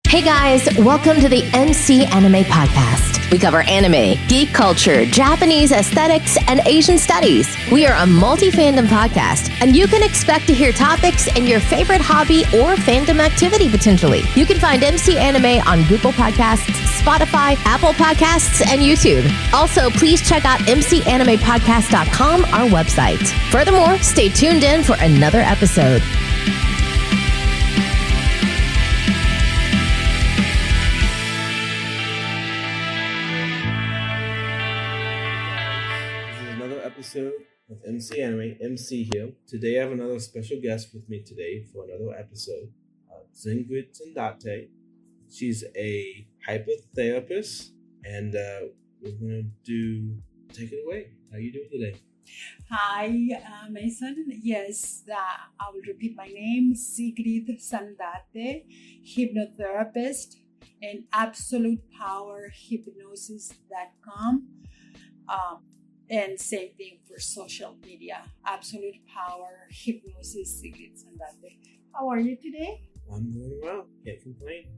Hey guys, welcome to the MC Anime Podcast. We cover anime, geek culture, Japanese aesthetics, and Asian studies. We are a multi-fandom podcast, and you can expect to hear topics in your favorite hobby or fandom activity potentially. You can find MC Anime on Google Podcasts, Spotify, Apple Podcasts, and YouTube. Also, please check out mcanimepodcast.com, our website. Furthermore, stay tuned in for another episode. Episode of MC Anime, MC here. Today I have another special guest with me today for another episode. Sigrid. She's a hypnotherapist, and we're going to take it away. How are you doing today? Hi, Mason. Yes, I will repeat my name, Sigrid Sandate, hypnotherapist, and absolutepowerhypnosis.com. And same thing for social media, Absolute Power Hypnosis, Sigrid Sandate. How are you today? I'm doing well. Can't complain.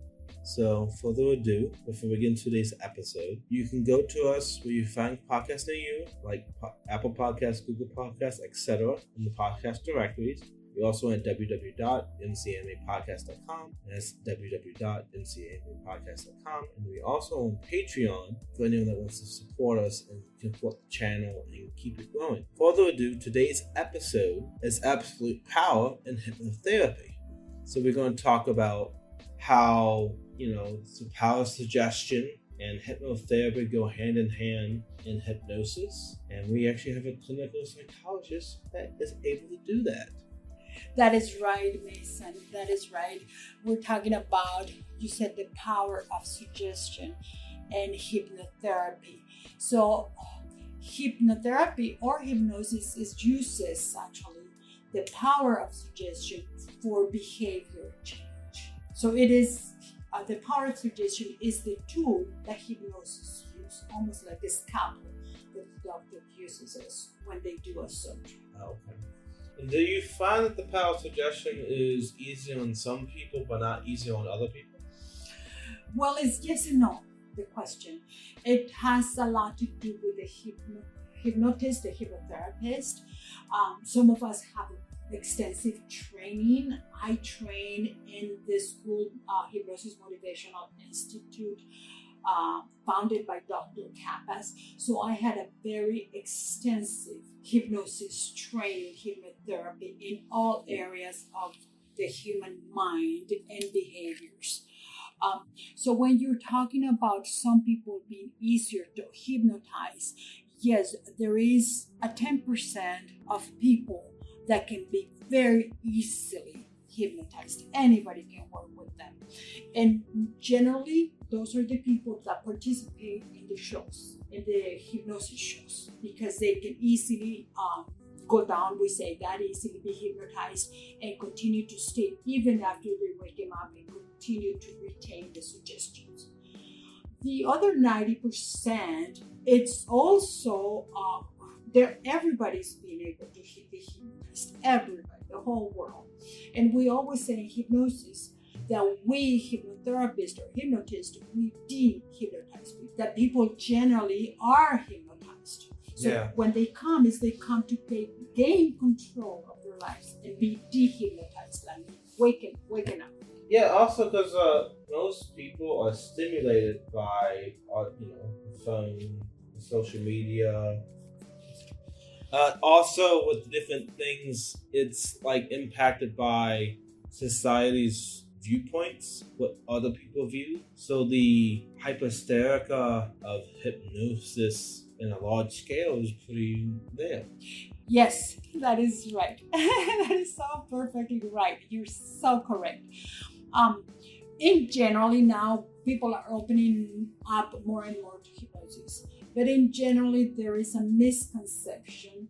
So, further ado, before we get into today's episode, you can go to us where you find podcasts near you, like Apple Podcasts, Google Podcasts, etc., in the podcast directories. We're also at www.mcanimepodcast.com, and that's www.mcanimepodcast.com. And we're also on Patreon for anyone that wants to support us and support the channel and keep it growing. Further ado, today's episode is Absolute Power and Hypnotherapy. So we're going to talk about how, the power of suggestion and hypnotherapy go hand in hand in hypnosis. And we actually have a clinical psychologist that is able to do that. That is right, Mason. That is right. We're talking about, you said, the power of suggestion and hypnotherapy. So hypnotherapy or hypnosis uses actually the power of suggestion for behavior change. So it is, the power of suggestion is the tool that hypnosis uses, almost like the scalpel that the doctor uses when they do a surgery. Okay. And do you find that the power of suggestion is easy on some people but not easy on other people? Well, it's yes and no, the question. It has a lot to do with the hypnotist, the hypnotherapist. Some of us have extensive training. I train in the school Hypnosis Motivational Institute, founded by Dr. Kappas. So I had a very extensive hypnosis training, hypnotherapy in all areas of the human mind and behaviors. So when you're talking about some people being easier to hypnotize, yes, there is a 10% of people that can be very easily hypnotized. Anybody can work with them. And generally, those are the people that participate in the shows, in the hypnosis shows, because they can easily go down, we say that, easily be hypnotized and continue to stay even after they wake them up and continue to retain the suggestions. The other 90%, it's also, everybody's being able to be hypnotized, everybody, the whole world. And we always say in hypnosis that we hypnotherapists or hypnotists, we de-hypnotize people, that people generally are hypnotized. So when they come, they come to gain control of their lives and be de-hypnotized, like waken up. Yeah, also because most people are stimulated by, the phone, social media. Also, with different things, it's like impacted by society's viewpoints, what other people view. So the hypersterica of hypnosis in a large scale is pretty there. Yes, that is right. That is so perfectly right. You're so correct. In generally now, people are opening up more and more to hypnosis. But in generally, there is a misconception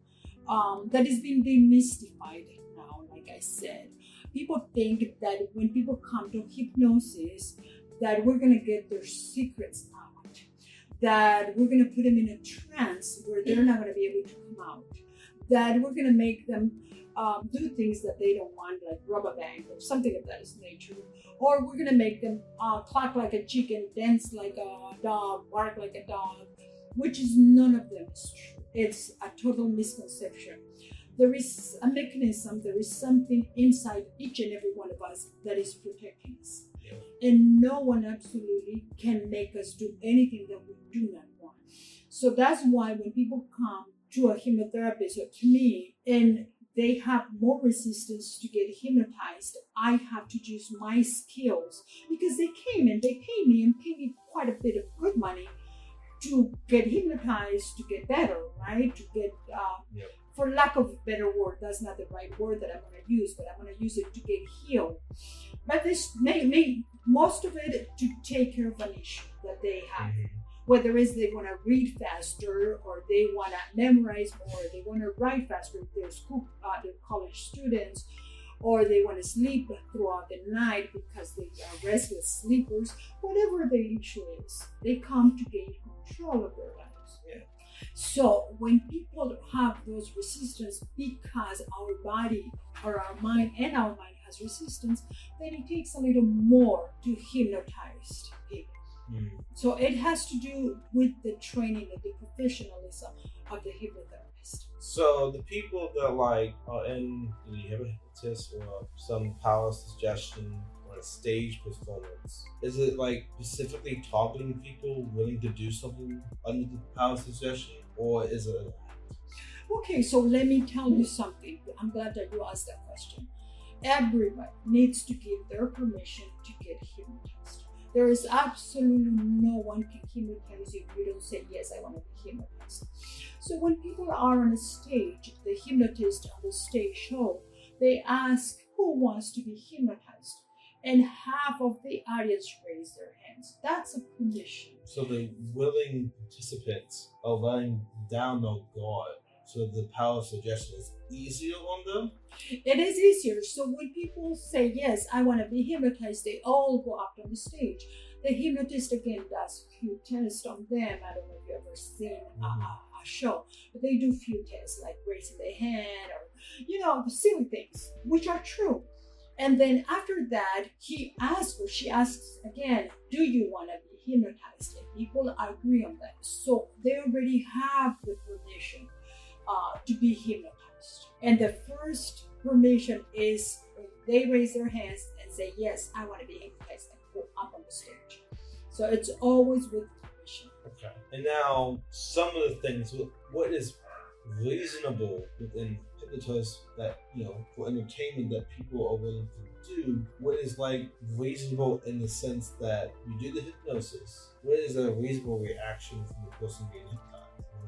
that is being demystified now, like I said. People think that when people come to hypnosis, that we're going to get their secrets out, that we're going to put them in a trance where they're not going to be able to come out, that we're going to make them do things that they don't want, like rob a bank or something of that nature, or we're gonna make them cluck like a chicken, dance like a dog, bark like a dog, which is none of them is true. It's a total misconception. There is a mechanism, there is something inside each and every one of us that is protecting us. And no one absolutely can make us do anything that we do not want. So that's why when people come to a hypnotherapist or to me and they have more resistance to get hypnotized, I have to use my skills, because they came and they pay me quite a bit of good money to get hypnotized, to get better, right? To get, for lack of a better word, that's not the right word that I'm going to use, but I'm going to use it to get healed. But this may most of it to take care of an issue that they have. Whether it's they want to read faster, or they want to memorize more, they want to write faster if they're they're college students, or they want to sleep throughout the night because they are restless sleepers. Whatever the issue is, they come to gain control of their lives. So when people have those resistance because our body or our mind has resistance, then it takes a little more to hypnotize people. So it has to do with the training and the professionalism of the hypnotherapist. So the people that are in the hypnotist or some power suggestion or a stage performance, is it specifically targeting people willing to do something under the power suggestion, or is it? Okay, so let me tell you something. I'm glad that you asked that question. Everybody needs to give their permission to get hypnotized. There is absolutely no one can hypnotize you if you don't say, yes, I want to be hypnotized. So when people are on a stage, the hypnotist on the stage show, they ask who wants to be hypnotized. And half of the audience raise their hands. That's a permission. So the willing participants are letting down their guard. So the power of suggestion is easier on them? It is easier. So when people say, yes, I want to be hypnotized, they all go up on the stage. The hypnotist, again, does a few tests on them. I don't know if you've ever seen a show, but they do a few tests like raising their hand or, silly things, which are true. And then after that, he asks or she asks again, do you want to be hypnotized? And people agree on that. So they already have the permission to be hypnotized. And the first permission is they raise their hands and say, yes, I want to be hypnotized, and go up on the stage. So it's always with permission. Okay. And now some of the things, what is reasonable within hypnosis that, for entertainment that people are willing to do? What is reasonable in the sense that you do the hypnosis? What is a reasonable reaction from the person being hypnotized?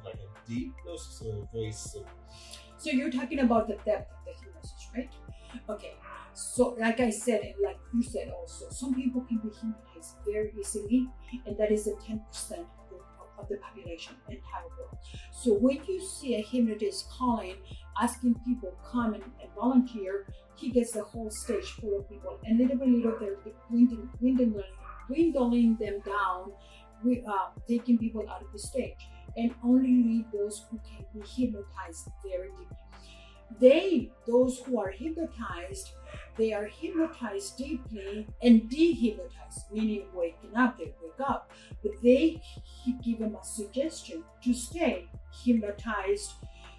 Like a deep hypnosis or a very simple? So you're talking about the depth of the hypnosis, right? Okay. So like I said, and like you said also, some people can be hypnotized very easily, and that is the 10% of the population in entire world. So when you see a hypnotist calling, asking people come and volunteer, he gets the whole stage full of people, and little by little they're dwindling them down, taking people out of the stage, and only leave those who can be hypnotized very deeply. Those who are hypnotized, they are hypnotized deeply and dehypnotized, meaning waking up, they wake up. But they give them a suggestion to stay hypnotized.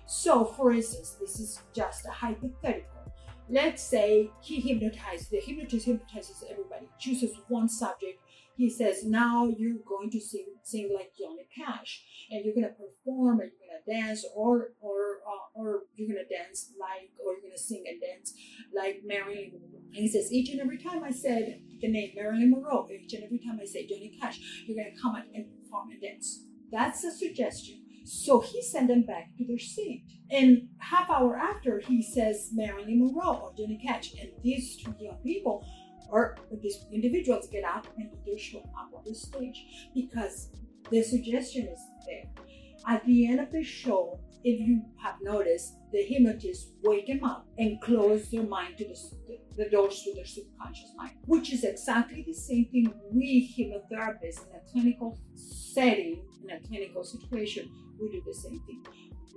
So for instance, this is just a hypothetical. Let's say the hypnotist hypnotizes everybody, chooses one subject. He says, now you're going to sing like Johnny Cash, and you're going to perform, and you're going to dance, or you're going to dance or you're going to sing and dance like Marilyn Monroe. And he says, each and every time I said the name Marilyn Monroe, each and every time I say Johnny Cash, you're going to come out and perform and dance. That's a suggestion. So he sent them back to their seat. And half hour after, he says Marilyn Monroe or Johnny Cash, and these two young people or these individuals get up and they show up on the stage because the suggestion is there. At the end of the show, if you have noticed, the hypnotist wake them up and close their mind to the doors to their subconscious mind, which is exactly the same thing we hypnotherapists in a clinical setting, in a clinical situation, we do the same thing.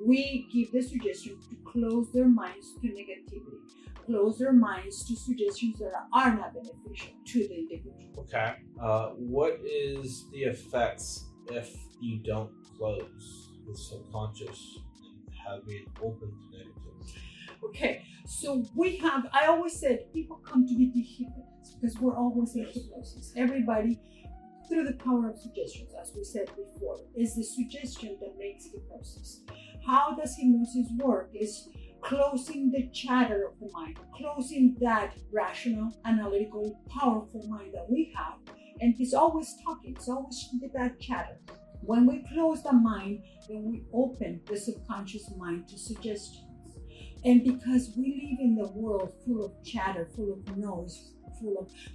We give the suggestion to close their minds to negativity, close their minds to suggestions that are not beneficial to the individual. Okay. What is the effects if you don't close the subconscious and have it open to negativity? Okay, so I always said people come to be dehypnotized because we're always in hypnosis. Everybody, through the power of suggestions, as we said before, is the suggestion that makes hypnosis. How does hypnosis work? Is closing the chatter of the mind, closing that rational, analytical, powerful mind that we have. And it's always talking, it's always that chatter. When we close the mind, then we open the subconscious mind to suggestions. And because we live in the world full of chatter, full of noise,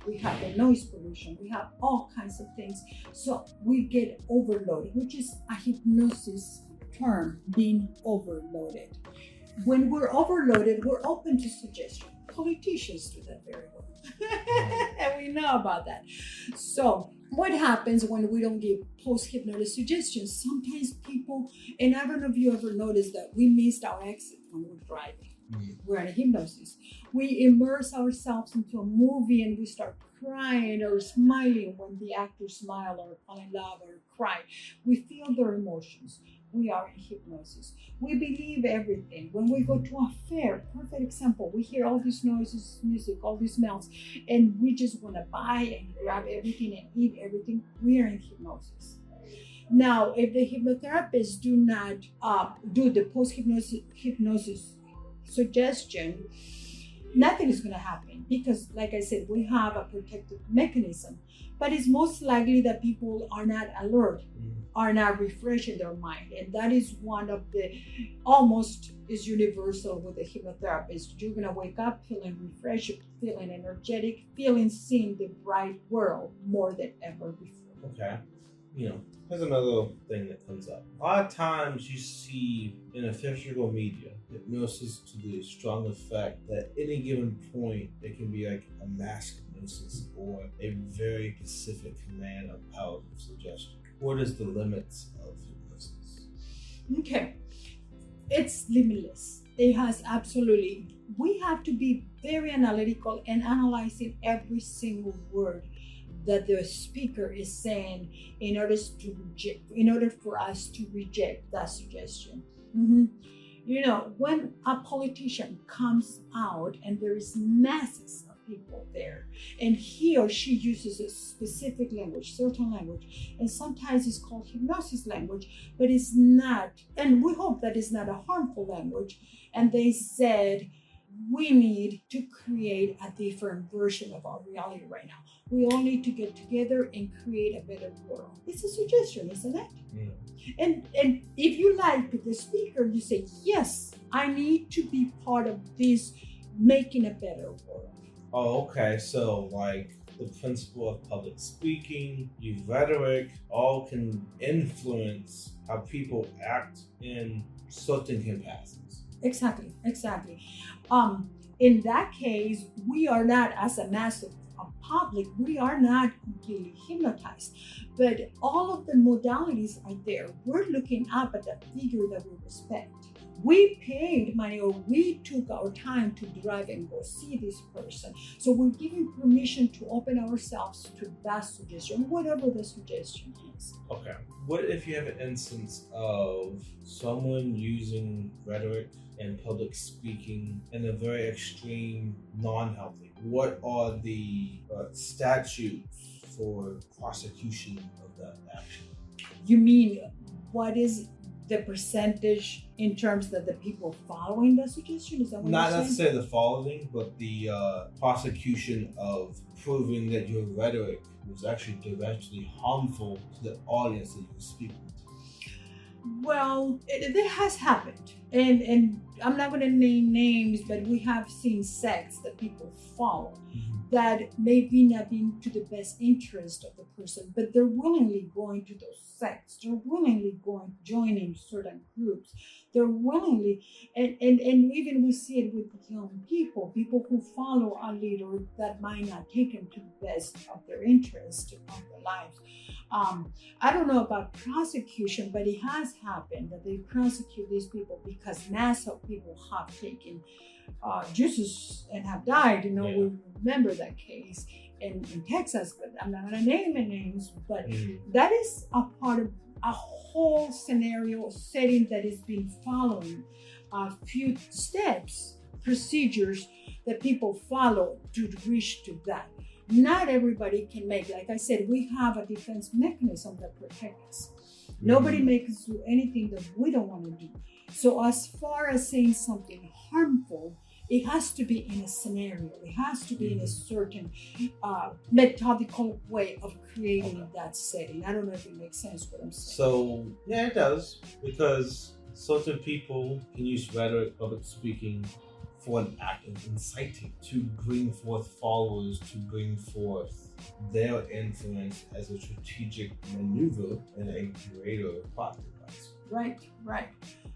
we have the noise pollution, we have all kinds of things. So we get overloaded, which is a hypnosis term, being overloaded. When we're overloaded, we're open to suggestion. Politicians do that very well. And we know about that. So what happens when we don't give post-hypnotic suggestions? Sometimes people, and I don't know if you ever noticed that we missed our exit when we're driving. We're in a hypnosis. We immerse ourselves into a movie and we start crying or smiling when the actors smile or fall in love or cry. We feel their emotions. We are in hypnosis. We believe everything. When we go to a fair, perfect example, we hear all these noises, music, all these smells, and we just want to buy and grab everything and eat everything. We are in hypnosis. Now, if the hypnotherapists do not do the post-hypnosis suggestion, nothing is going to happen because, like I said, we have a protective mechanism. But it's most likely that people are not alert, are not refreshing their mind. And that is one of the, almost is universal with the hypnotherapist. You're going to wake up feeling refreshed, feeling energetic, feeling seeing the bright world more than ever before. Okay. Here's another thing that comes up. A lot of times you see in official media hypnosis to the strong effect that at any given point it can be like a mass hypnosis or a very specific command of powerful suggestion. What is the limits of hypnosis? Okay, it's limitless. It has absolutely. We have to be very analytical and analyzing every single word that the speaker is saying in order for us to reject that suggestion. When a politician comes out and there is masses of people there and he or she uses a specific language, certain language, and sometimes it's called hypnosis language, but it's not, and we hope that it's not a harmful language, and they said, we need to create a different version of our reality right now. We all need to get together and create a better world. It's a suggestion, isn't it? Yeah. And if you like the speaker, you say, yes, I need to be part of this making a better world. Oh, okay. So like the principle of public speaking, use rhetoric, all can influence how people act in certain capacities. Exactly. In that case, we are not, as a mass of public, we are not completely hypnotized. But all of the modalities are there. We're looking up at that figure that we respect. We paid money or we took our time to drive and go see this person. So we're giving permission to open ourselves to that suggestion, whatever the suggestion is. Okay. What if you have an instance of someone using rhetoric and public speaking in a very extreme, non-healthy? What are the statutes for prosecution of that action? You mean, what is the percentage in terms that the people following the suggestion? Is that what Not you're necessarily the following, but the prosecution of proving that your rhetoric was actually directly harmful to the audience that you were speaking to. Well, it has happened. And I'm not going to name names, but we have seen sects that people follow that maybe not being to the best interest of the person, but they're willingly going to those sects. They're willingly joining certain groups. They're willingly, and even we see it with young people who follow a leader that might not take them to the best of their interest of their lives. I don't know about prosecution, but it has happened that they prosecute these people because mass of people have taken juices and have died. We remember that case in Texas, but I'm not going to name the names, but that is a part of a whole scenario setting that is being following a few steps, procedures that people follow to reach to that. Not everybody can make, like I said, we have a defense mechanism that protects us. Nobody makes us do anything that we don't want to do. So as far as saying something harmful, it has to be in a scenario. It has to be in a certain methodical way of creating that setting. I don't know if it makes sense what I'm saying. So, yeah, it does, because certain people can use rhetoric, public speaking, for an act of inciting, to bring forth followers, to bring forth their influence as a strategic maneuver in a greater plot device. Right.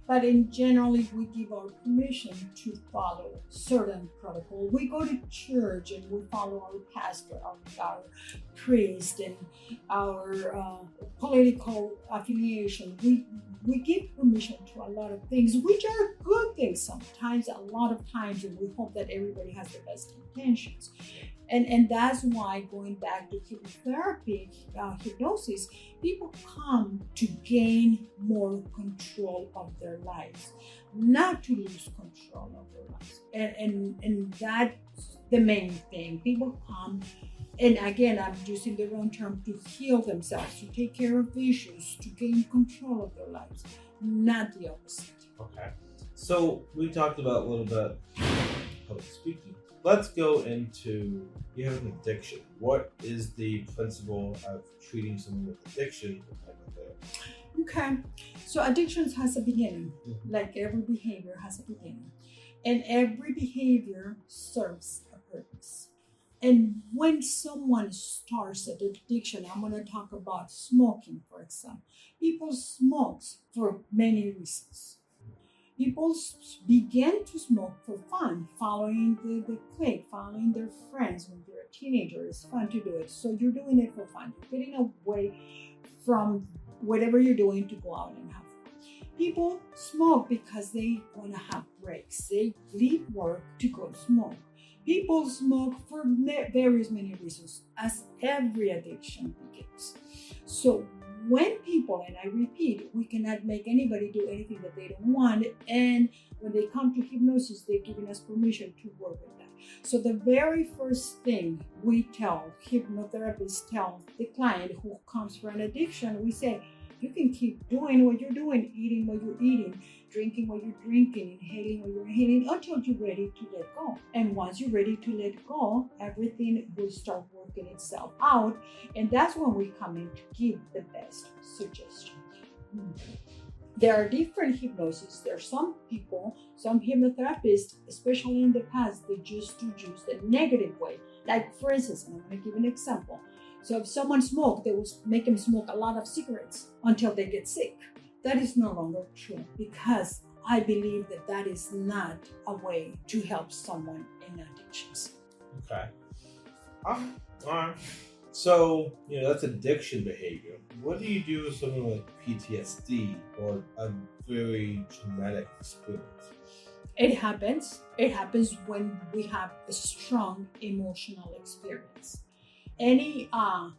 But in generally, we give our permission to follow certain protocol. We go to church and we follow our pastor, our priest, and our political affiliation. We give permission to a lot of things, which are good things sometimes, a lot of times, and we hope that everybody has the best intentions. And that's why, going back to hypnotherapy, hypnosis, people come to gain more control of their lives, not to lose control of their lives. And that's the main thing. People come, and again, I'm using the wrong term, to heal themselves, to take care of issues, to gain control of their lives, not the opposite. Okay. So we talked about a little bit public speaking. Let's go into, you have an addiction. What is the principle of treating someone with addiction? Okay, so addictions has a beginning, like every behavior has a beginning. And every behavior serves a purpose. And when someone starts an addiction, I'm going to talk about smoking, for example. People smoke for many reasons. People begin to smoke for fun, following the clique, following their friends. When you're a teenager, it's fun to do it. So you're doing it for fun. You're getting away from whatever you're doing to go out and have fun. People smoke because they want to have breaks. They leave work to go smoke. People smoke for various many reasons, as every addiction begins. So when people, and I repeat, we cannot make anybody do anything that they don't want, and when they come to hypnosis, they're giving us permission to work with that. So the very first thing we tell, hypnotherapists tell the client who comes for an addiction, we say, you can keep doing what you're doing, eating what you're eating, drinking what you're drinking, inhaling what you're inhaling, until you're ready to let go. And once you're ready to let go, everything will start working itself out. And that's when we come in to give the best suggestion. There are different hypnosis. There are some people, some hypnotherapists, especially in the past, they used to use the negative way. Like, for instance, and I'm going to give an example. So if someone smoked, they would make them smoke a lot of cigarettes until they get sick. That is no longer true, because I believe that that is not a way to help someone in addictions. Okay. All right. So, that's addiction behavior. What do you do with someone with PTSD or a very traumatic experience? It happens. It happens when we have a strong emotional experience. Any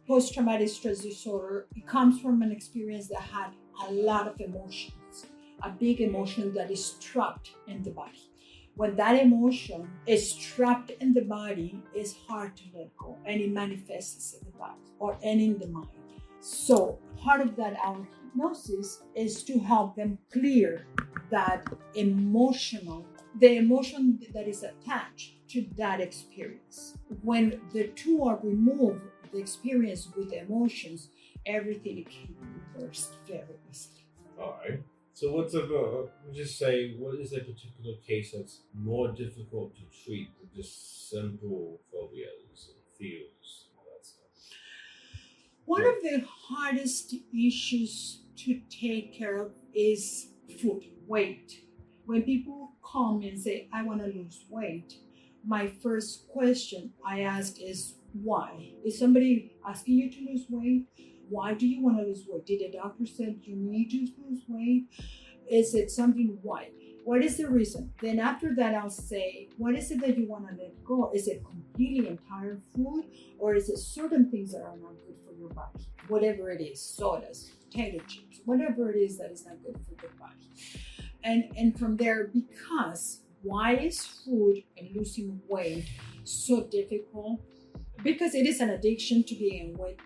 post-traumatic stress disorder, it comes from an experience that had a lot of emotions, a big emotion that is trapped in the body. When that emotion is trapped in the body, it's hard to let go, and it manifests in the body and in the mind. So part of that, our hypnosis, is to help them clear that the emotion that is attached to that experience. When the two are removed, the experience with the emotions, everything can be reversed very easily. All right. So what's about, just say, what is a particular case that's more difficult to treat than just simple phobias and fears, all that stuff? One of the hardest issues to take care of is food, weight. When people call me and say, I want to lose weight, my first question I ask is, why? Is somebody asking you to lose weight? Why do you want to lose weight? Did the doctor say you need to lose weight? Is it something why? What is the reason? Then after that, I'll say, what is it that you want to let go? Is it completely entire food, or is it certain things that are not good for your body? Whatever it is, sodas, potato chips, whatever it is that is not good for your body. And from there, because why is food and losing weight so difficult? Because it is an addiction to begin with,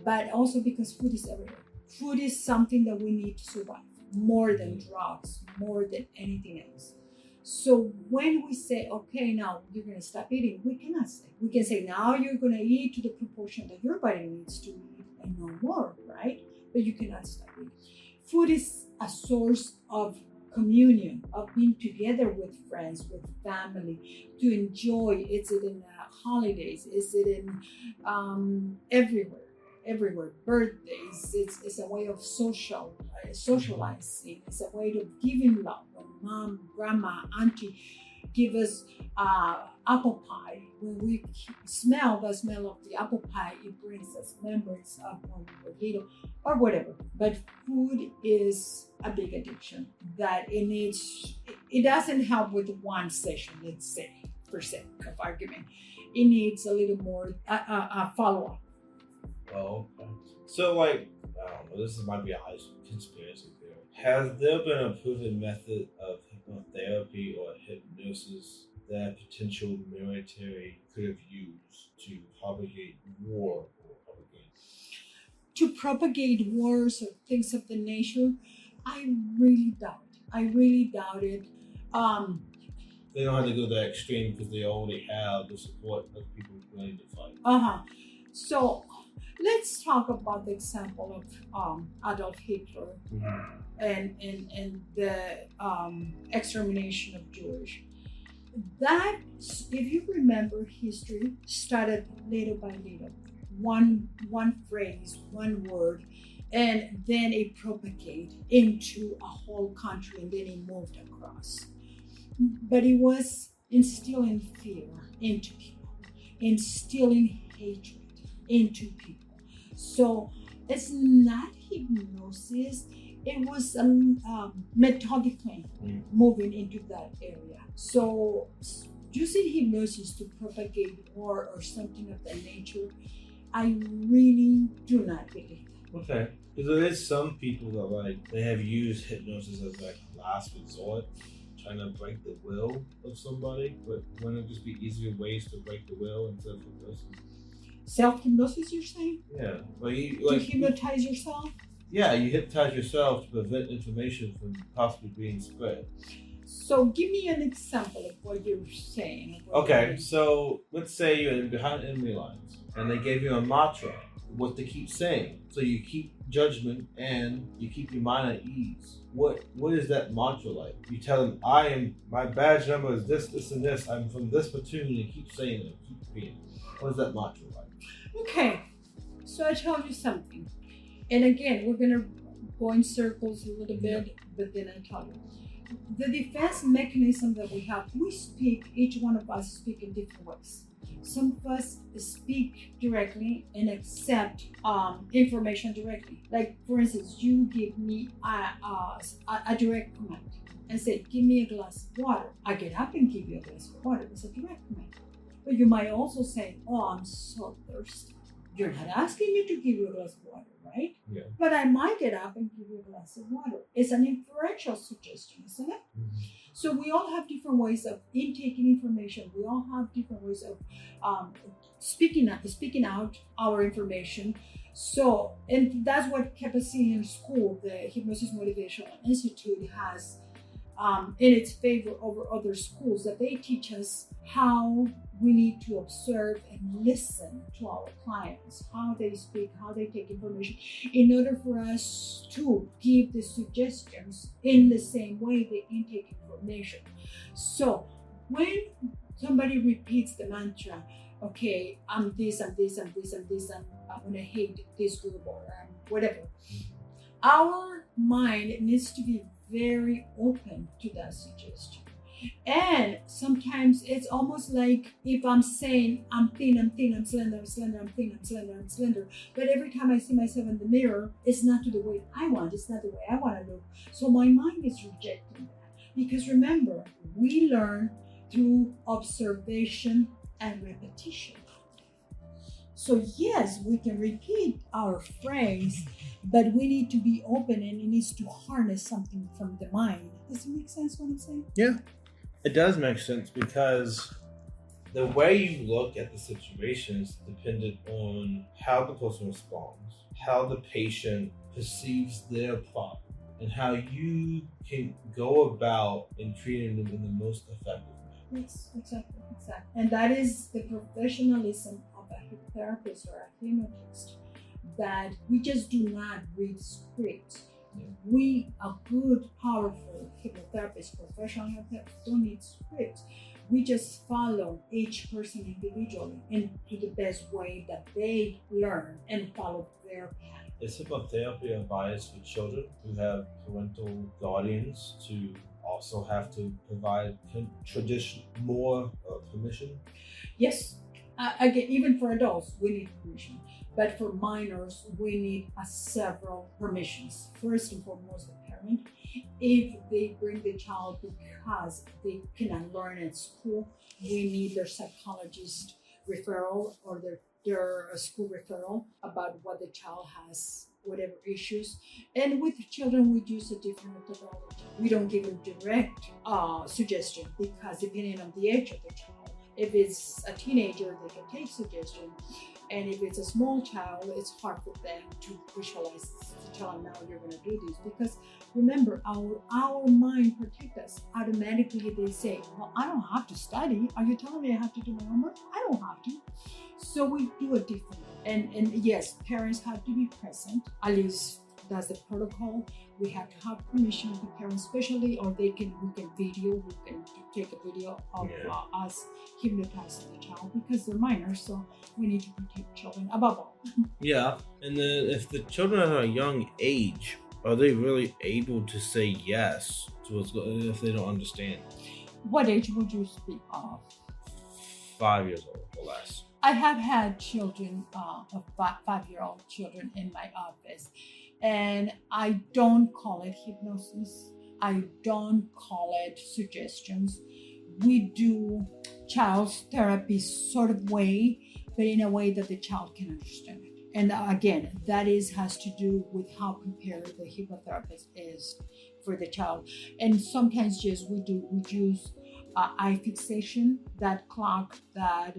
but also because food is everywhere. Food is something that we need to survive, more than drugs, more than anything else. So when we say, okay, now you're going to stop eating, we cannot say. We can say, now you're going to eat to the proportion that your body needs to eat and no more, right? But you cannot stop eating. Food is a source of communion, of being together with friends, with family, to enjoy. Is it in holidays? Is it in everywhere, birthdays? It's a way of socializing. It's a way of giving love. When mom, grandma, auntie give us apple pie, when we smell the smell of the apple pie, it brings us memories of when we were little or whatever. But food is a big addiction that it doesn't help with one session, let's say, for sake of argument. It needs a little more follow-up. Oh, okay. So, like, I don't know, this might be a high conspiracy theory. Has there been a proven method of hypnotherapy or hypnosis that potential military could have used to propagate war or propaganda? To propagate wars or things of the nature, I really doubt it. They don't have to go that extreme because they already have the support of people willing to fight. So let's talk about the example of Adolf Hitler and the extermination of Jewish. That, if you remember history, started little by little. One phrase, one word, and then it propagated into a whole country, and then it moved across. But it was instilling fear into people, instilling hatred into people. So it's not hypnosis, it was methodically moving into that area. So using hypnosis to propagate war or something of that nature, I really do not believe that. Okay. Because there is some people that they have used hypnosis as last resort, trying to break the will of somebody, but wouldn't it just be easier ways to break the will instead of hypnosis? Self-hypnosis, you're saying? Yeah. To hypnotize yourself? Yeah, you hypnotize yourself to prevent information from possibly being spread. So give me an example of what you're saying. Okay, so let's say you're behind enemy lines and they gave you a mantra, what to keep saying. So you keep judgment and you keep your mind at ease. What is that mantra like? You tell them, my badge number is this, this, and this. I'm from this platoon, and keep saying it, keep being it. What is that mantra like? Okay, so I told you something. And again, we're going to go in circles a little bit, but then I tell you. The defense mechanism that we have, each one of us speak in different ways. Some of us speak directly and accept information directly. Like, for instance, you give me a direct command and say, give me a glass of water. I get up and give you a glass of water. It's a direct command. But you might also say, I'm so thirsty. You're not asking me to give you a glass of water, right? Yeah. But I might get up and give you a glass of water. It's an inferential suggestion, isn't it? Mm-hmm. So we all have different ways of intaking information. We all have different ways of speaking out our information. So, and that's what Kappa-Senior School, the Hypnosis Motivational Institute, has in its favor over other schools, that they teach us how we need to observe and listen to our clients, how they speak, how they take information, in order for us to give the suggestions in the same way they intake information. So when somebody repeats the mantra, okay, I'm this, I'm this, I'm this, I'm this, I'm gonna hate this group or whatever, our mind needs to be very open to that suggestion. And sometimes it's almost like if I'm saying I'm thin, I'm thin, I'm slender, I'm slender, I'm thin, I'm slender, I'm slender. But every time I see myself in the mirror, it's not to the way I want, it's not the way I want to look. So my mind is rejecting that. Because remember, we learn through observation and repetition. So yes, we can repeat our phrase, but we need to be open and it needs to harness something from the mind. Does it make sense what I'm saying? Yeah. It does make sense because the way you look at the situation is dependent on how the person responds, how the patient perceives their problem, and how you can go about in treating them in the most effective manner. Yes, exactly. And that is the professionalism of a hypnotherapist or a hypnotist, that we just do not read scripts. We, a good, powerful hypnotherapist, professional hypnotherapist, don't need scripts. We just follow each person individually into the best way that they learn and follow their path. Is hypnotherapy advised for children who have parental guardians to also have to provide more permission? Yes. Again, even for adults, we need permission. But for minors, we need several permissions. First and foremost, the parent. If they bring the child because they cannot learn at school, we need their psychologist referral or their school referral about what the child has, whatever issues. And with children, we use a different methodology. We don't give them direct suggestion because depending on the age of the child. If it's a teenager, they can take suggestion. And if it's a small child, it's hard for them to visualize, to tell them, now you're going to do this. Because remember, our mind protects us. Automatically, they say, well, I don't have to study. Are you telling me I have to do my homework? I don't have to. So we do it differently. And yes, parents have to be present. At least that's the protocol. We have to have permission of the parents, especially, or we can take a video of us hypnotizing the child because they're minors, so we need to protect children above all. Yeah, and then if the children are at a young age, are they really able to say yes to what's going if they don't understand? What age would you speak of? 5 years old or less. I have had children, 5-year-old children in my office. And I don't call it hypnosis. I don't call it suggestions. We do child's therapy sort of way, but in a way that the child can understand it. And again, that has to do with how prepared the hypnotherapist is for the child. And sometimes, yes, we use eye fixation, that clock that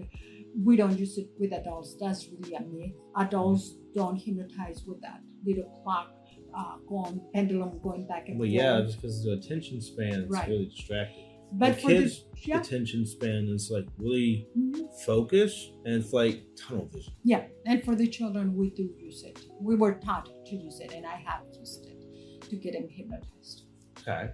we don't use it with adults. That's really a myth. Adults don't hypnotize with that little clock pendulum going back and forth. Well, yeah, just because the attention span is really distracted. But the for kids' attention span is like really focused, and it's like tunnel vision. Yeah, and for the children, we do use it. We were taught to use it, and I have used it to get them hypnotized. Okay.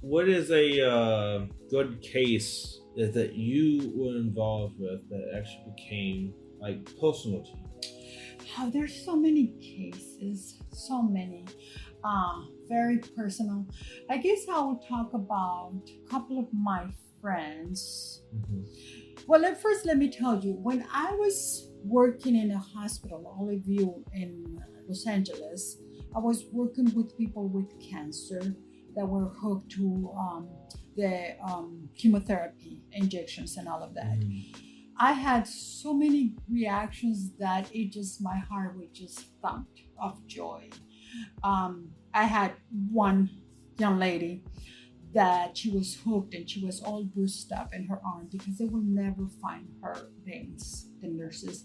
What is a good case that you were involved with that actually became like personal to you? Oh, there's so many cases, so many, very personal. I guess I will talk about a couple of my friends. Mm-hmm. Well, first, let me tell you, when I was working in a hospital, Olive View in Los Angeles, I was working with people with cancer that were hooked to the chemotherapy injections and all of that. Mm-hmm. I had so many reactions that my heart would just thump of joy. I had one young lady that she was hooked and she was all bruised up in her arm because they will never find her veins, the nurses.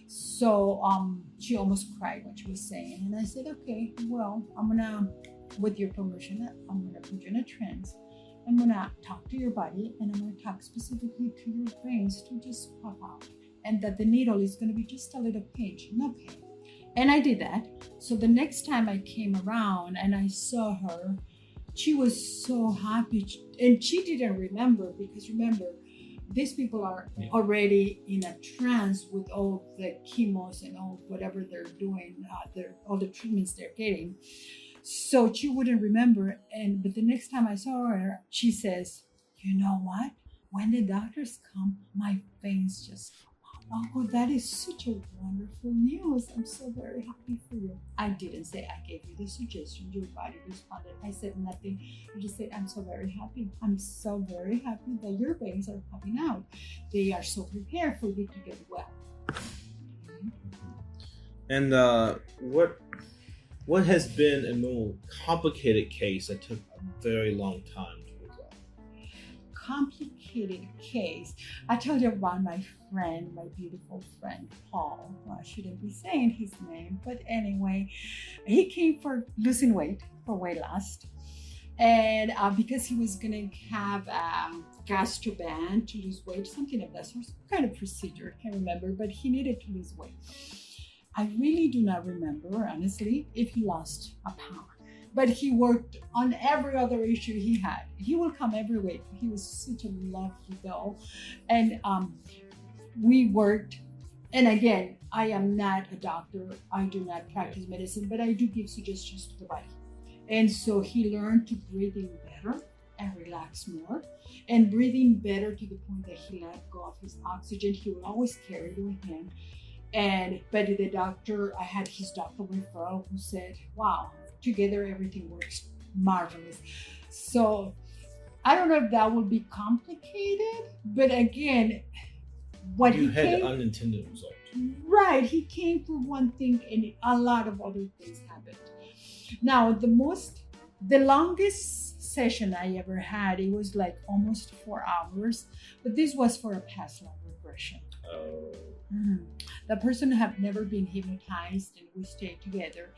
So she almost cried when she was saying, and I said, okay, well, with your permission, I'm gonna put you in a trance I'm gonna talk to your body, and I'm gonna talk specifically to your veins to just pop out, and that the needle is gonna be just a little pinch, no pain. And I did that. So the next time I came around and I saw her, she was so happy, and she didn't remember, because remember, these people are already in a trance with all the chemos and all whatever they're doing, all the treatments they're getting. So she wouldn't remember. But the next time I saw her, she says, "You know what? When the doctors come, my veins just oh, that is such a wonderful news. I'm so very happy for you." I didn't say I gave you the suggestion. Your body responded. I said nothing. I just said, "I'm so very happy. I'm so very happy that your veins are popping out. They are so prepared for you to get well." And what has been a more complicated case that took a very long time to resolve? Complicated case. I told you about my friend, my beautiful friend, Paul. Well, I shouldn't be saying his name, but anyway, he came for losing weight, for weight loss. And because he was going to have gastroband to lose weight, something of that sort, some kind of procedure, I can't remember, but he needed to lose weight. I really do not remember, honestly, if he lost a pound. But he worked on every other issue he had. He will come every week. He was such a lovely doll. And we worked. And again, I am not a doctor. I do not practice medicine, but I do give suggestions to the body. And so he learned to breathe in better and relax more, and breathing better to the point that he let go of his oxygen. He will always carry it with him. But the doctor, I had his doctor referral who said, "Wow, together everything works marvelous." So I don't know if that would be complicated, but again, what you he had came, an unintended result. right, he came for one thing and a lot of other things happened. Now, the longest session I ever had, it was like almost 4 hours, but this was for a past life regression. Oh. Mm-hmm. The person had never been hypnotized, and we stayed together.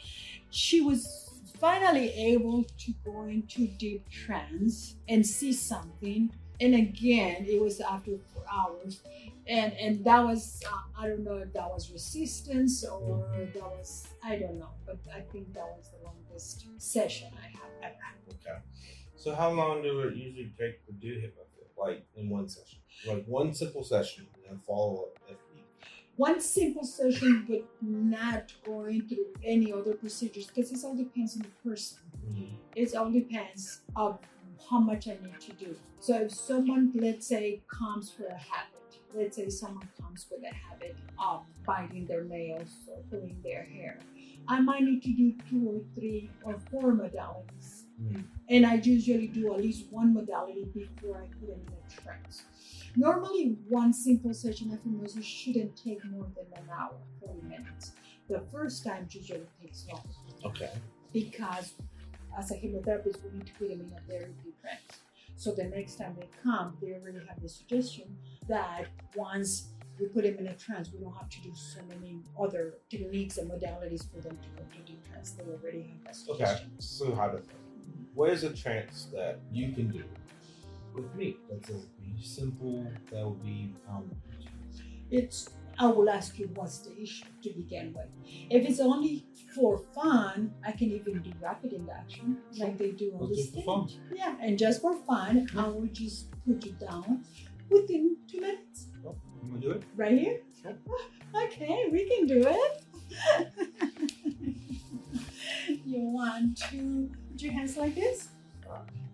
She was finally able to go into deep trance and see something. And again, it was after 4 hours. And that was, I don't know if that was resistance or that was, I don't know. But I think that was the longest session I have ever had. Okay. So how long do it usually take to do hypnotherapy? Like in one session? Like one simple session and follow up every week? One simple session, but not going through any other procedures, because it all depends on the person. Mm-hmm. It all depends of how much I need to do. So if someone, let's say, comes for a habit, let's say someone comes with a habit of biting their nails or pulling their hair, I might need to do 2 or 3 or 4 modalities. Mm-hmm. And I usually do at least one modality before I put them in a trance. Normally, one simple session of hypnosis shouldn't take more than an hour, 40 minutes. The first time usually takes longer. Okay. Because as a hypnotherapist, we need to put them in a very deep trance. So the next time they come, they already have the suggestion that once we put them in a trance, we don't have to do so many other techniques and modalities for them to go to deep trance. They already have that suggestion. Okay. So hypothetical. What is a trance that you can do with me? That's a simple, that would be I will ask you what's the issue to begin with. If it's only for fun, I can even do rapid induction like they do on the stage. Yeah, and just for fun, I will just put you down within 2 minutes. Oh, you want to do it? Right here? Sure. Okay, we can do it. You want to put your hands like this?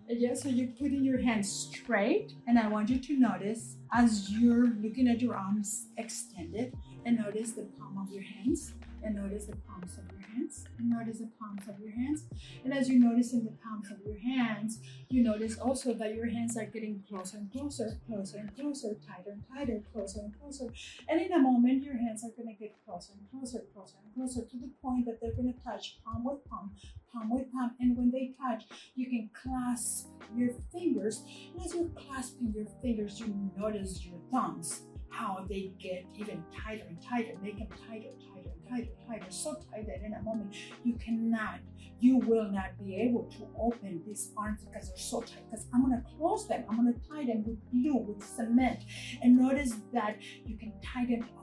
Yeah, so you put in your hands straight, and I want you to notice as you're looking at your arms extended, and notice the palm of your hands, and notice the palms of your hands, and notice the palms of your hands. And as you notice in the palms of your hands, you notice also that your hands are getting closer and closer, closer and closer, tighter and tighter, closer and closer. And in a moment, your hands are going to get closer and closer, closer and closer, to the point that they're going to touch palm with palm, palm with palm. And when they touch, you can clasp your fingers. And as you're clasping your fingers, you notice your thumbs, how they get even tighter and tighter, make them tighter, tighter, tighter, so tight that in a moment you will not be able to open these arms because they're so tight. Because I'm gonna close them, I'm gonna tie them with glue, with cement. And notice that you can tie them up.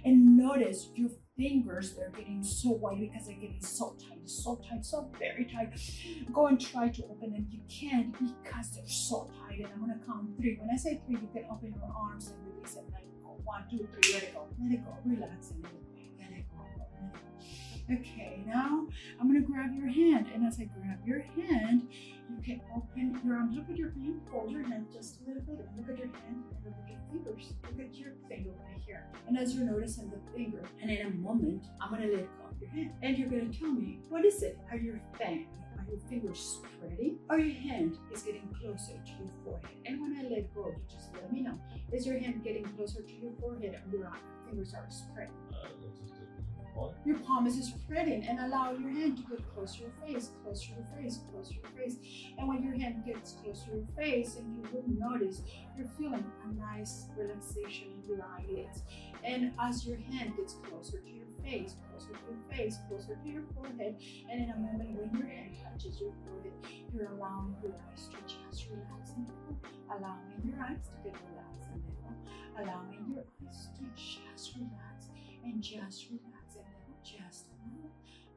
And notice your fingers, they're getting so white because they're getting so tight, so very tight. Go and try to open them. You can't because they're so tight. And I'm gonna count 3. When I say 3, you can open your arms and release it. Let it go. 1, 2, 3, let it go. Let it go. Relax and let it go. Let it go. Let it go. Okay, now I'm gonna grab your hand. And as I grab your hand, you can open your arms. Look at your hand. Hold your hand just a little bit. Look at your hand and look at your fingers. Look at your finger right here. And as you're noticing the finger, and in a moment, I'm gonna let go of your hand. And you're gonna tell me, what is it? Are your fingers spreading? Or your hand is getting closer to your forehead? And when I let go, you just let me know. Is your hand getting closer to your forehead or your fingers are spreading? Your palm is spreading, and allow your hand to get close to your face, close to your face, close to your face. And when your hand gets close to your face, and you will notice you're feeling a nice relaxation in your eyelids. And as your hand gets closer to your face, closer to your face, closer to your forehead, and in a moment when your hand touches your forehead, you're allowing your eyes to just relax and go. Allowing your eyes to get relaxed and go. Allowing your eyes to just relax and just relax.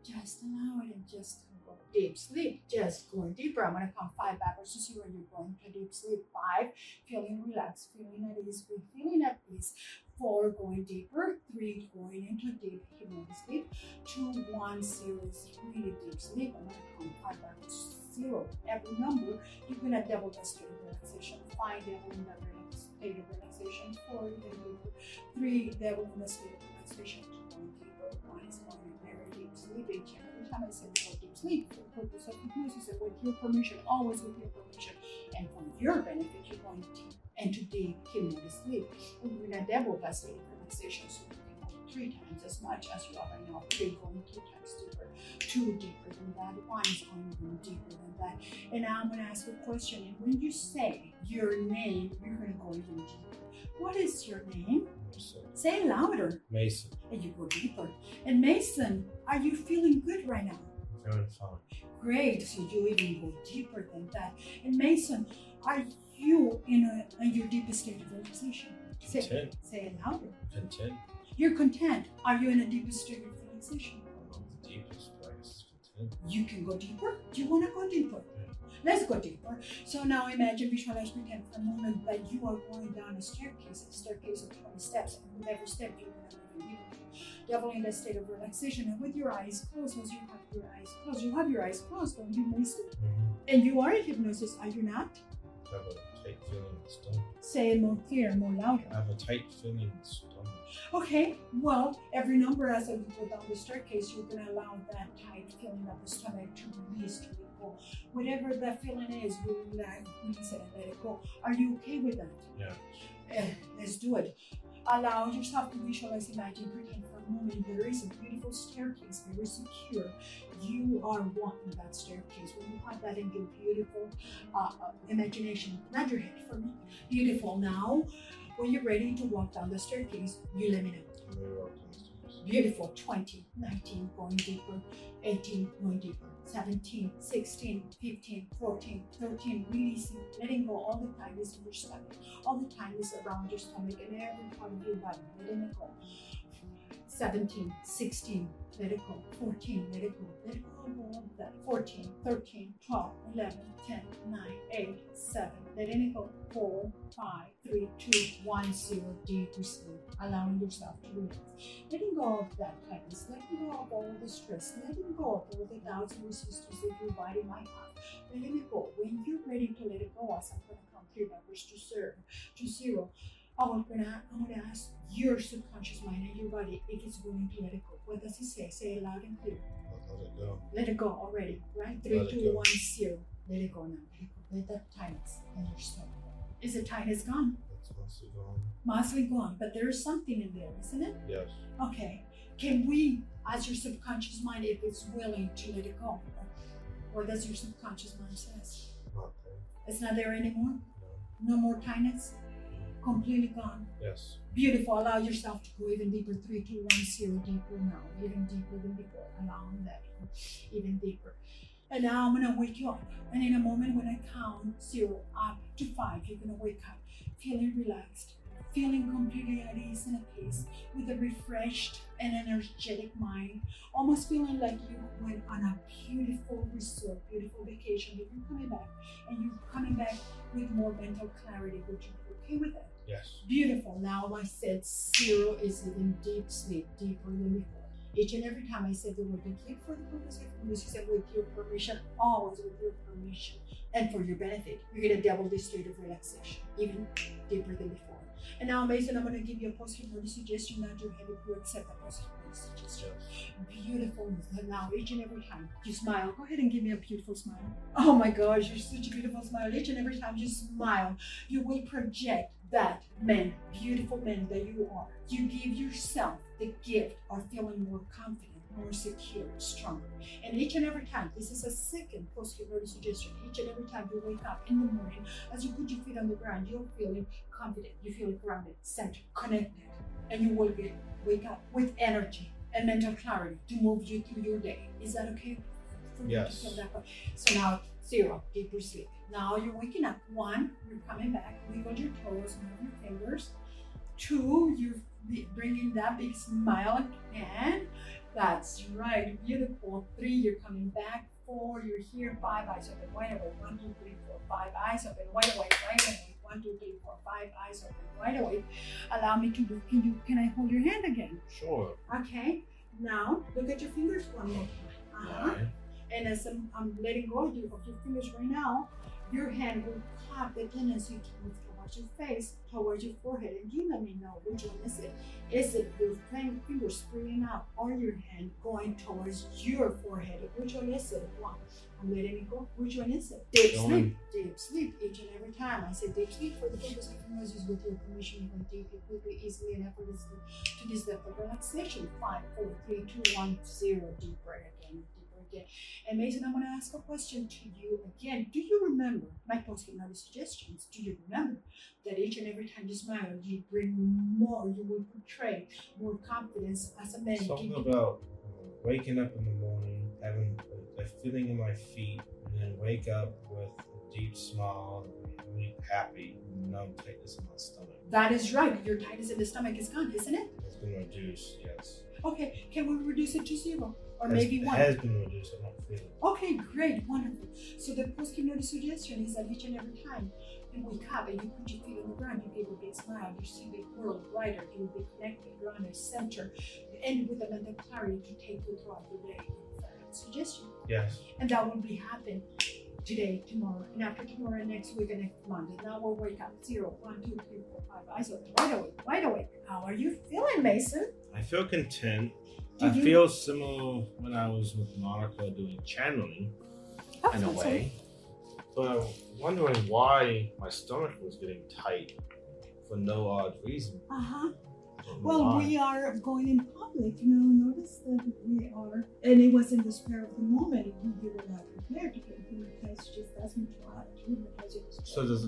Just allow it and just go deep sleep. Just going deeper. I'm going to count 5 backwards to see where you're going to deep sleep. 5, feeling relaxed, feeling at ease, feeling at peace. 4, going deeper. 3, going into deep hypnotic sleep. 2, 1, 0 is really deep sleep. I'm going to count 5 backwards to 0. Every number, you're going to double the state of relaxation. 5, double in the state of relaxation. 4, even deeper. 3, double in the state of relaxation. 2, going deeper. 1 is going in very deep sleep. Each and every time I say go deep sleep, for the purpose of hypnosis and with your permission, always with your permission, and for your benefit, you're going deep into deep hypnotic sleep. We're going to double that state of relaxation so you can go 3 times as much as you are right now. 3 going 2 times deeper, 2 deeper than that, 1 is going deeper than that. And now I'm going to ask a question, and when you say your name, you're going to go even deeper. What is your name? Mason. Say it louder. Mason. And you go deeper. And Mason, are you feeling good right now? Feeling fine. Great. So you even go deeper than that. And Mason, are you in your deepest state of relaxation? Content. Say it louder. Content. You're content. Are you in a deepest state of relaxation? I'm the deepest place. Content. You can go deeper. Do you want to go deeper? Yeah. Let's go deeper. So now imagine, visualize, pretend for a moment that you are going down a staircase of 20 steps, and with every step you're going to move deeper. Doubling the state of relaxation, and with your eyes closed, as you have your eyes closed, you have your eyes closed, don't you, Mason? Mm-hmm. And you are in hypnosis, are you not? I have a tight feeling in the stomach. Say it more clear, more louder. I have a tight feeling in the stomach. Okay, well, every number as you go down the staircase, you're going to allow that tight feeling of the stomach to release, to let go. Whatever that feeling is, release it and let it go. Are you okay with that? Yeah. Let's do it. Allow yourself to visualize, imagine, pretend for a moment there is a beautiful staircase, very secure. You are walking that staircase. When you have that in your beautiful imagination, nod your head for me. Beautiful. Now, when you're ready to walk down the staircase, you let me know. Beautiful. 20, 19, going deeper. 18, going deeper. 17, 16, 15, 14, 13, releasing, letting go. All the tightness in your stomach, all the tightness around your stomach and every part of your body, letting it go. 17, 16, let it go. 14, let it go. Let it go. All of that. 14, 13, 12, 11, 10, 9, 8, 7, letting it go. 4, 5, 3, 2, 1, 0, deep sleep. Allowing yourself to relax. Letting go of that tightness, letting go of all the stress, letting go of all the doubts and resistance that your body might have. Letting it go. When you're ready to let it go, as I'm going to count 3 numbers to 0, I'm gonna ask your subconscious mind and your body if it's willing to let it go. What does it say? Say it loud and clear. Let it go. Let it go already, right? 3, 2, 1, 0. Let it go now. Let it go. Let that tightness in your stomach. Is the tightness gone? It's mostly gone. Mostly gone, but there is something in there, isn't it? Yes. Okay. Can we ask your subconscious mind if it's willing to let it go? Or does your subconscious mind say? Not there. It's not there anymore? No. No more tightness? completely gone. Yes. Beautiful. Allow yourself to go even deeper. 3, 2, 1, 0. Deeper now. Even deeper than before. Allowing that to go even deeper. And now I'm gonna wake you up. And in a moment when I count 0 up to 5, you're gonna wake up feeling relaxed, feeling completely at ease and at peace, with a refreshed and energetic mind, almost feeling like you went on a beautiful resort, beautiful vacation. But you're coming back, and you're coming back with more mental clarity. Would you be okay with that? Yes. Beautiful. Now I said 0 is even deep sleep, deeper than before. Each and every time I said the word deep sleep for the purpose of hypnosis and with your permission, always with your permission and for your benefit, you're going to double this state of relaxation, even deeper than before. And now, Mason, I'm going to give you a post-hypnosis suggestion. Nod your head if you accept that post-hypnosis suggestion. Beautiful. Now, each and every time you smile, go ahead and give me a beautiful smile. Oh my gosh, you're such a beautiful smile. Each and every time you smile, you will project that man, beautiful man that you are. You give yourself the gift of feeling more confident, more secure, stronger. And each and every time, this is a second post-hypnosis suggestion. Each and every time you wake up in the morning, as you put your feet on the ground, you're feeling confident, you feel grounded, centered, connected, and you will wake up with energy and mental clarity to move you through your day. Is that okay for you to feel that way? So now 0, deeper sleep. Now you're waking up. 1, you're coming back. Wiggle your toes, move your fingers. 2, you're bringing that big smile again. That's right, beautiful. 3, you're coming back. 4, you're here. 5, eyes open, wide awake. 1, 2, 3, 4, 5, eyes open, wide awake, wide awake. 1, 2, 3, 4, 5, eyes open, wide awake. Allow me to look. Can I hold your hand again? Sure. Okay. Now look at your fingers one more time. Right. And as I'm letting go of your fingers right now, your hand will have the tendency to move towards your face, towards your forehead, and you let me know which one is it. Is it your fingers spreading out or your hand going towards your forehead? Which one is it? 1. I'm letting it go. Which one is it? Deep sleep. Deep sleep. Each and every time I say deep sleep for the purpose of hypnosis, with your permission, you can deeply, quickly, easily, and effortlessly to this depth of relaxation. 5, 4, 3, 2, 1, 0. Deeper again. And Mason, I'm going to ask a question to you again. Do you remember my post-hypnosis suggestions? Do you remember that each and every time you smile, you bring more, you will portray more confidence as a man? Something about waking up in the morning, having a feeling in my feet, and then wake up with a deep smile, and really happy, and no tightness in my stomach. That is right. Your tightness in the stomach is gone, isn't it? It's been reduced, yes. Okay, can we reduce it to 0? Or It maybe 1? It has been reduced, I don't feel it. Okay, great, wonderful. So the post-hypnosis suggestion is that each and every time you wake up and you put your feet on the ground, you give a big smile, you see the world brighter, you will be connected, grounded, center, and with the mental clarity to take you throughout the day. Suggestion. Yes. And that will be happen today, tomorrow, and after tomorrow, and next week, and next Monday. Now we'll wake up. 0, 1, 2, 3, 4, 5, eyes open, wide awake, wide awake. How are you feeling, Mason? I feel content. I feel similar when I was with Monica doing channeling in a way. But I'm wondering why my stomach was getting tight for no odd reason. Well, we are going in public. Notice that we are, and it was in the spur of the moment. You were not prepared to get hypnotized. Just ask me to hypnotize you. So does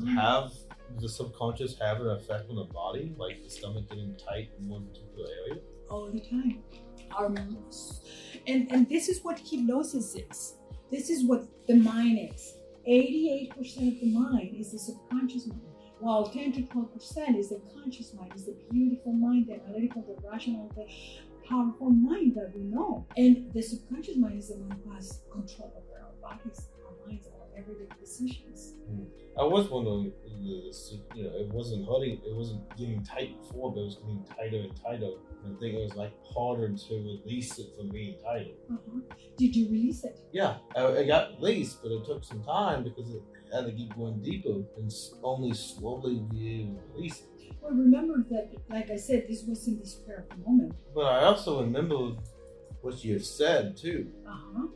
the subconscious have an effect on the body, like the stomach getting tight in one particular area? All the time. And this is what hypnosis is. This is what the mind is. 88% of the mind is the subconscious mind, while 10 to 12% is the conscious mind, is the beautiful mind, the analytical, the rational, the powerful mind that we know. And the subconscious mind is the one who has control over our bodies, our minds, our everyday decisions. I was wondering, it wasn't hurting, it wasn't getting tight before, but it was getting tighter and tighter. And I think it was like harder to release it from being tighter. Did you release it? Yeah, it got released, but it took some time because it had to keep going deeper and only slowly be able to release it. Well, remember that, like I said, this was in the spur of the moment. But I also remember what you have said too.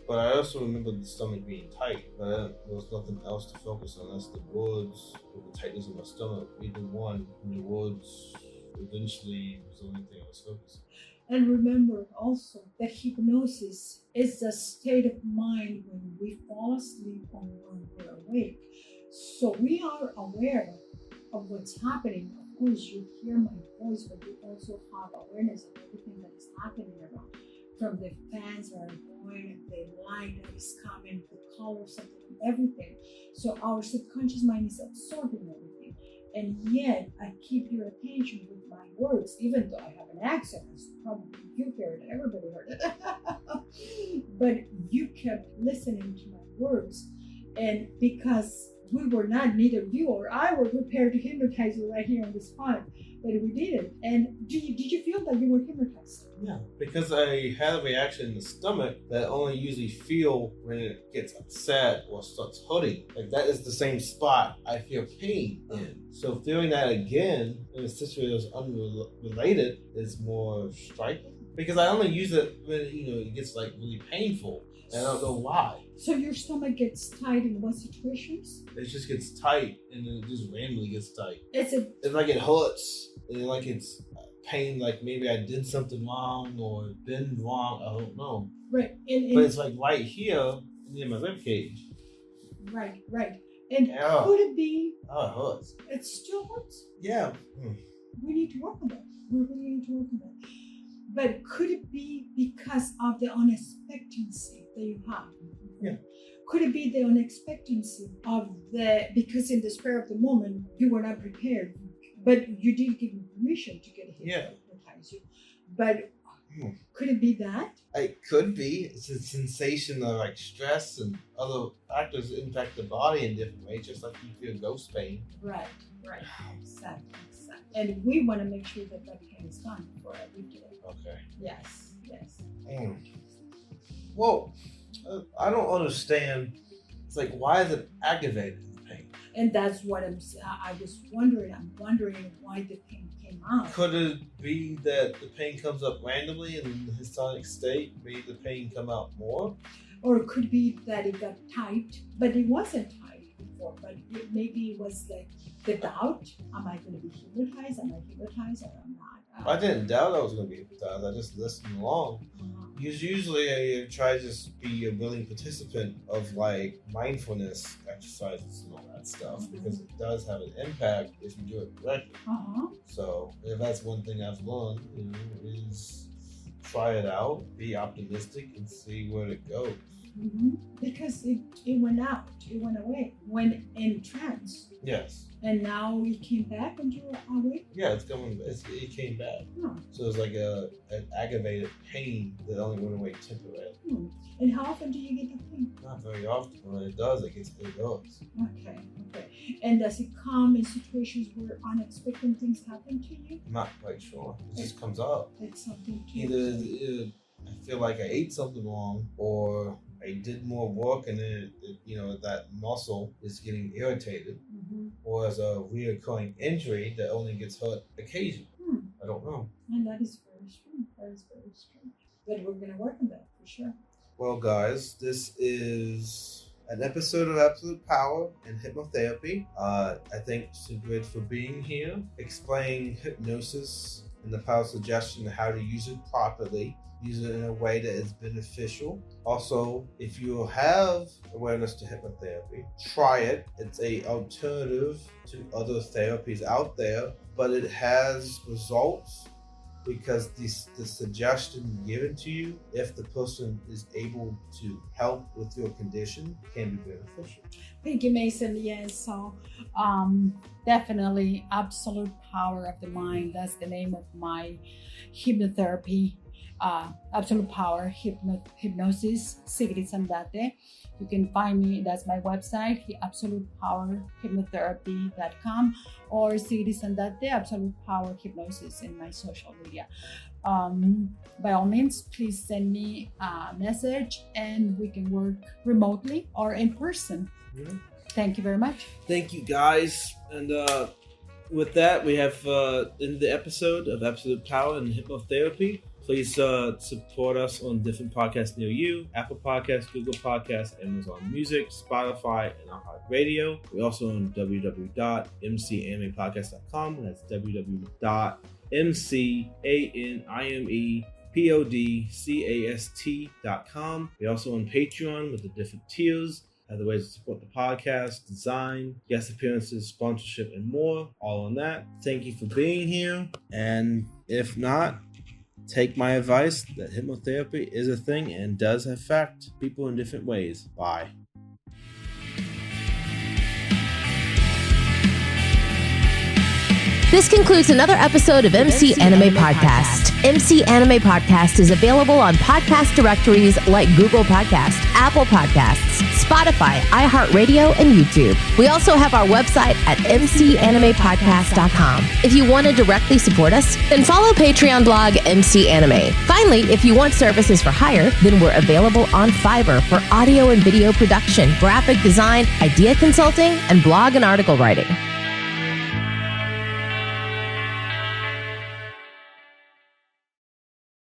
But I also remember the stomach being tight. But there was nothing else to focus on. That's the words or the tightness in my stomach. Either one, and the words eventually was the only thing I was focusing on. And remember also that hypnosis is a state of mind when we fall asleep or when we're awake. So we are aware of what's happening, of course you hear my voice, but you also have awareness of everything that is happening around. From the fans that are going, the light that is coming, the colors of everything. So our subconscious mind is absorbing everything. And yet I keep your attention with my words, even though I have an accent, as probably you heard it, everybody heard it. But you kept listening to my words. And because we were not, neither you or I were prepared to hypnotize you right here on the spot, but we did. And did you feel that you were hypnotized? Yeah, because I had a reaction in the stomach that I only usually feel when it gets upset or starts hurting. Like that is the same spot I feel pain in. So feeling that again in a situation that's unrelated is more striking. Because I only use it when it gets like really painful. And I don't know why. So your stomach gets tight in what situations? It just gets tight, and then it just randomly gets tight. It's like it hurts, and like it's pain, like maybe I did something wrong or been wrong. I don't know. Right. But it's like right here in my rib cage. Right. And could it be? Oh, it hurts. It still hurts? Yeah. We need to work on that. We really need to work on that. But could it be because of the unexpectancy that you have? Yeah. Could it be the unexpectancy of because in the spur of the moment, you were not prepared, but you did give me permission to get hypnotize you. But could it be that? It could be. It's a sensation of like stress and other factors impact the body in different ways, just like you feel ghost pain. Right. Exactly. And we want to make sure that pain is gone before I leave today. Okay. Yes. Well, I don't understand. It's like, why is it aggravated, the pain? And that's what I was wondering. I'm wondering why the pain came out. Could it be that the pain comes up randomly in the hystonic state, made the pain come out more? Or it could be that it got tight, but it wasn't tight before. But maybe it was like the doubt. Am I going to be hypnotized? Am I hypnotized or am I not? I didn't doubt I was going to be hypnotized. I just listened along. Because usually I try to just be a willing participant of like mindfulness exercises and all that stuff, because it does have an impact if you do it correctly. So if that's one thing I've learned, is try it out, be optimistic, and see where it goes. Because it went out, it went away, went in trance. Yes. And now it came back and you were awake? Yeah, it came back. So it's like an aggravated pain that only went away temporarily. And how often do you get that pain? Not very often. When it does, it goes. Okay. And does it come in situations where unexpected things happen to you? I'm not quite sure. It just comes up. It's something to Either I feel like I ate something wrong, or I did more work and then that muscle is getting irritated, or as a reoccurring injury that only gets hurt occasionally. I don't know. And that is very true. But we're going to work on that for sure. Well, guys, this is an episode of Absolute Power and Hypnotherapy. I thank Sigrid for being here, explaining hypnosis and the power of suggestion and how to use it properly. Use it in a way that is beneficial. Also, if you have awareness to hypnotherapy, try it. It's an alternative to other therapies out there, but it has results because the suggestion given to you, if the person is able to help with your condition, can be beneficial. Thank you, Mason. Yes, so definitely Absolute Power of the Mind. That's the name of my hypnotherapy. Absolute Power Hypnosis, Sigrid. You can find me, that's my website, absolutepowerhypnotherapy.com, or Sigrid Sandate, Absolute Power Hypnosis in my social media. By all means, please send me a message and we can work remotely or in person. Thank you very much. Thank you, guys. And with that, we have ended the episode of Absolute Power and Hypnotherapy. Please support us on different podcasts near you: Apple Podcasts, Google Podcasts, Amazon Music, Spotify, and iHeartRadio. We're also on www.mcanimepodcast.com. That's www.mcanimepodcast.com. We're also on Patreon with the different tiers. Other ways to support the podcast, design, guest appearances, sponsorship, and more. All on that. Thank you for being here. And if not, take my advice that hypnotherapy is a thing and does affect people in different ways. Bye. This concludes another episode of MC Anime Podcast. MC Anime Podcast is available on podcast directories like Google Podcasts, Apple Podcasts, Spotify, iHeartRadio, and YouTube. We also have our website at mcanimepodcast.com. If you want to directly support us, then follow Patreon blog MC Anime. Finally, if you want services for hire, then we're available on Fiverr for audio and video production, graphic design, idea consulting, and blog and article writing.